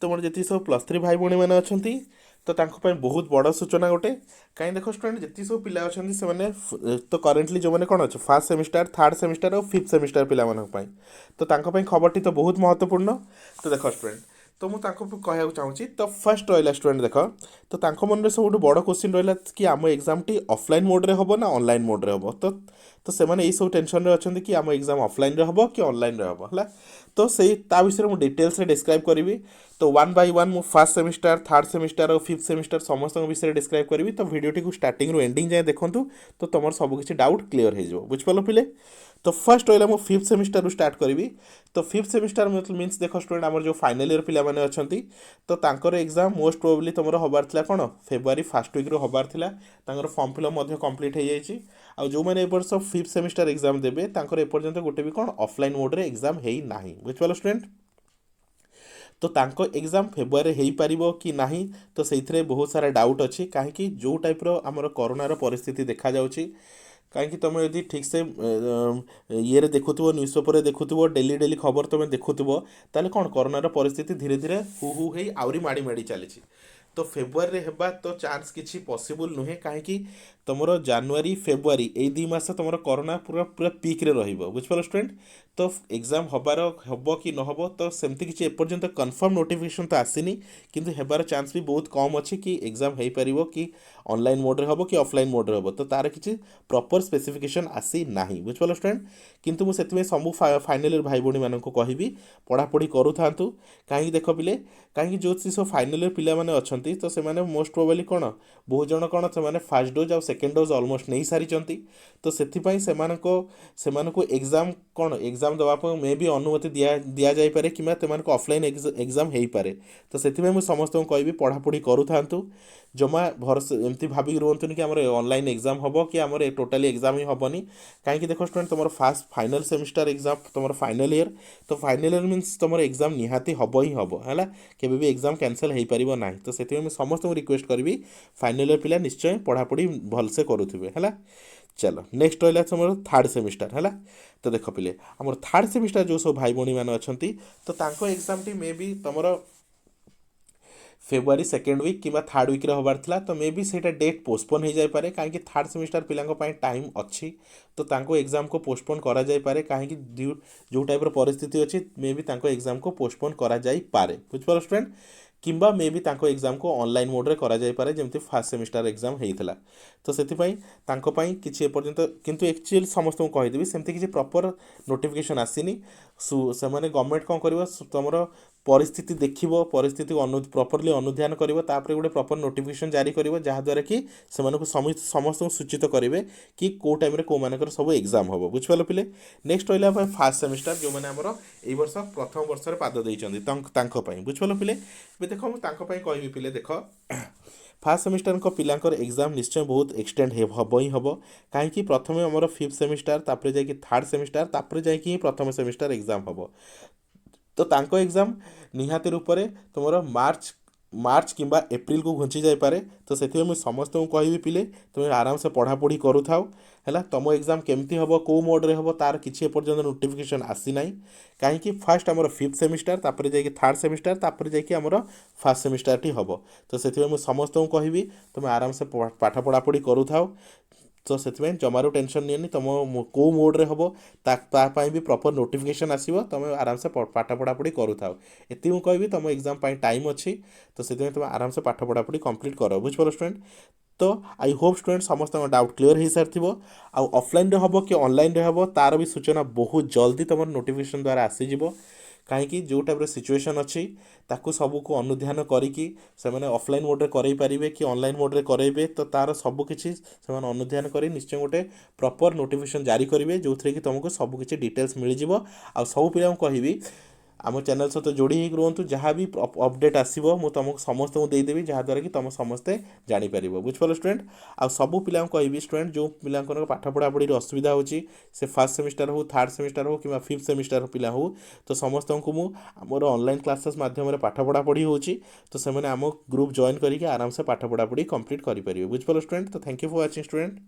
तुम जी सब +3 भाई भाई मैंने अच्छा तो बहुत बड़ सूचना गोटे कहीं देख स्टूडेंट जी सब पिला अच्छा से तो करेन्टली जो मैंने कौन अच्छे फास्ट सेमिस्टर थर्ड सेमिस्टर और फिफ्थ सेमिस्टर पिला तो खबर तो बहुत महत्वपूर्ण तो देख स्टूडेंट तो मुझे कहूँ चाहूँगी तो फर्स्ट रहा स्टूडेंट देख तो मन में सब बड़ क्वेश्चन रहा कि आम एग्जाम टी ऑफलाइन मोड्रे हम ना ऑनलाइन मोड्रे हम तो से मैंने सब टेंशन अच्छा कि आम एग्जाम ऑफलाइन हम कि ऑनलाइन हम है तो से विषय में डिटेल्स डिस्क्राइब करी तो वन बाय वन मु फर्स्ट सेमिस्टर थर्ड सेमिस्टर और फिफ्थ सेमिस्टर समस्त विषय डिस्क्राइब करी तो भिडियोटी को स्टार्टिंग रू एंडिंग जाए देखूँ तो तुम सबकि डाउट क्लीयर हो बुझिपाल पिले तो फर्स्ट रहा मुझे फिफ्थ सेमिस्टर रू स्टार्ट करी तो फिफ्थ सेमिस्टर मीन्स देख स्टूडेंट आम जो फाइनाल इयर पिला माने अछंती तो तांकर एग्जाम मोस्ट प्रोबेबली तुम हबार था कौन फेब्रुआरी फास्ट वीक हबार था फॉर्म फिलअप कंप्लीट हो जाए आ जो मैंने वर्ष फिफ्थ सेमिस्टर एग्जाम देवे एपर्यंत गोटे भी कौन ऑफलाइन मोड्रे एग्जाम है ना बुझिपाल स्टूडेंट तो तांको एग्जाम फेब्रुआरी हो पार कि नहीं तो से बहुत सारा डाउट अच्छी कहीं जो टाइप आमर कोरोनार परिस्थिति देखा जाउची कहीं तुम यदि ठीक से ये देखुव न्यूज पेपर देखुव डेली डेली खबर तुम देखुव ताले कौन कोरोनार परिस्थिति धीरे धीरे हु है आहरी माड़ी माड़ी चली तो फेब्रुआरी हेबा तो चांस किसी पॉसिबल नुहे कहीं तुम जानुरी फेब्रुआरी ये 2 मास तुम कोरोना पूरा पूरा पीक रे रहिबो बुझिपाल स्टूडेंट तो एग्जाम हबार हम कि न हम तो सेमती किसी एपर्यंत कन्फर्म नोटिफिकेशन तो आसीनी किंतु हेबार चांस भी बहुत कम अच्छी कि एग्जाम हो पार कि ऑनलाइन मोड्रे हम कि ऑफलाइन मोड्रे हम तो तार किसी प्रॉपर स्पेसिफिकेशन आसी ना बुझिपाल स्टूडेंट किंतु मुझे सब फाइनाल इयर भाई भाई मानक कहबी पढ़ापढ़ी करूँ कहीं देख पिले कहीं जो सब फाइनाल इयर पिला माने अछंती तो से मोस्ट प्रोबेबली कौन बहुत जन कौन से फास्ट डोज आ सेकेंड डोज ऑलमोस्ट नहीं सारी तो से एग्जाम कौन एग्जाम देवाई मे भी अनुमति दि जापे कि ऑफलाइन एग्जाम हो पारे तो से मुझे समस्त कहबी पढ़ापढ़ी करूँ जमा भरोसा एमती भाविक रुहतुनि कि आमर ऑनलाइन एग्जाम हम कि आमर टोटाली एग्जाम ही हेनी कहीं देख स्टूडेंट तुम फास्ट फाइनल सेमिस्टर एग्जाम तुम फाइनल इयर तो फाइनल इयर मीन्स तुम एग्जाम निहाती हम ही हम है केवे भी एग्जाम कैंसल हो पार ना तो से समस्त रिक्वेस्ट करी फाइनल इयर पिला निश्चय पढ़ापढ़ी भलसे करुवे है चलो नेक्स्ट रहा तुम थर्ड सेमिस्टर है तो देख पिले आम थर्ड सेमिस्टर जो सब भाई भाई मैंने अच्छा तो एग्जाम टी मे भी तुम फेब्रुआरी सेकेंड वीक कि थर्ड वीक हबार था तो मे भी से डेट पोस्टपोन हो जाए कहीं थर्ड सेमिस्टर पिला टाइम अच्छी तो एग्जाम को पोस्टपोन करा जाए पारे कहीं जो टाइप परिस्थिति अच्छी मे भी एग्जाम को पोस्टपोन करा जाए पारे बुझिपाल स्टूडेंट किंबा मे भी एग्जाम को ऑनलाइन मोड्रे करा जाए पारे जमती फास्ट सेमिस्टर एग्जाम होता तो से किसी एपर्यंत किंतु एक्चुअली समस्त कहीदेवी सेमती किसी प्रॉपर नोटिफिकेशन आसीनी से गवर्नमेंट कौन कर तुम परिस्थिति देख परिस्थिति को प्रॉपरली अनुध्यान कर गोटे प्रॉपर नोटिफिकेशन जारी कर जहाद्वारा कि समस्त सूचित करेंगे कि कौ टाइम कौ मानकर सब एग्जाम हम बुझिपाल पिले नेक्स्ट रहा फास्ट सेमिस्टर जो मैंने आमर ये वर्ष प्रथम वर्ष पाद देते बुझिपाल पिले देख मुझे कहबी पिले देख फास्ट सेमिस्टर पिलांकर एग्जाम निश्चय बहुत एक्सटेंड हम ही हम कहीं प्रथम आम फिफ्थ सेमिस्टर तापर जाकि थर्ड सेमिस्टर तापर जाकि प्रथम सेमिस्टर एग्जाम हम तो एग्जाम निहाती रूप से तुम मार्च किंबा एप्रिल को घुंची जापे तो से मुझे समस्त कहबी पिले तुम आराम से पढ़ापढ़ी करू है तुम एग्जाम केमती हम कौ मोड्रे हम तार किसी एपर्यंत नोटिफिकेशन आसी ना कहीं फास्ट आम फिफ्थ सेमिस्टर तापर जाकि थर्ड सेमिस्टर तापर जाकि आमर फास्ट सेमिस्टर टी हम तो से मुझे समस्त कहबी तुम आराम से पाठ पढ़ापढ़ी करू तो से जमारू टेंशन नहीं तुम कौ मोड्रे हम तापाई भी प्रॉपर नोटिफिकेशन आसो तुम आराम से पाठ पढ़ापढ़ी करू ये मुझे कहबी तुम एग्जाम टाइम अच्छी तो से तुम आराम से पाठ पढ़ापढ़ी कंप्लीट कर बुझिपाल स्टूडेंट तो आई होप स्टूडेंट समस्त डाउट क्लीयर हो सारी ऑफलाइन हम कि ऑनलाइन हम तार भी सूचना बहुत जल्दी तुम नोटिफिकेशन द्वारा आसीज कहीं जो टाइप सिचुएशन अच्छी ताकू सबको अनुध्यान करें ऑफलाइन मोड्रे करें कि ऑनलाइन मोड्रे करेंगे तो तार सबकि अनुध्यान कर निश्चय गोटे प्रॉपर नोटिफिकेशन जारी करेंगे जो थी कि तुमको सबकि डिटेल्स मिल जाव आ सब पिला कहबी आम चैनल सहित जोड़ी हो रुहतु जहाँ भी अपडेट आसो मुझे तुमको समस्त को देदेवी जहाद्वारा कि तुम समस्ते जापर बुझिपाल स्टूडेंट आ सब पिला कहबी स्टूडेंट जो पिला पाठ पढ़ापढ़ी असुविधा होची से फर्स्ट सेमिस्टर हो थर्ड सेमिस्टर हो कि फिफ्थ सेमिस्टर पिला हो तो समस्त को मुझे ऑनलाइन क्लासेस माध्यम पाठ पढ़ापढ़ी होची तो से आम ग्रुप जॉइन करके आराम से पाठ पढ़ापढ़ी कंप्लीट करेंगे बुझिपाल स्टूडेंट तो thank you for watching student.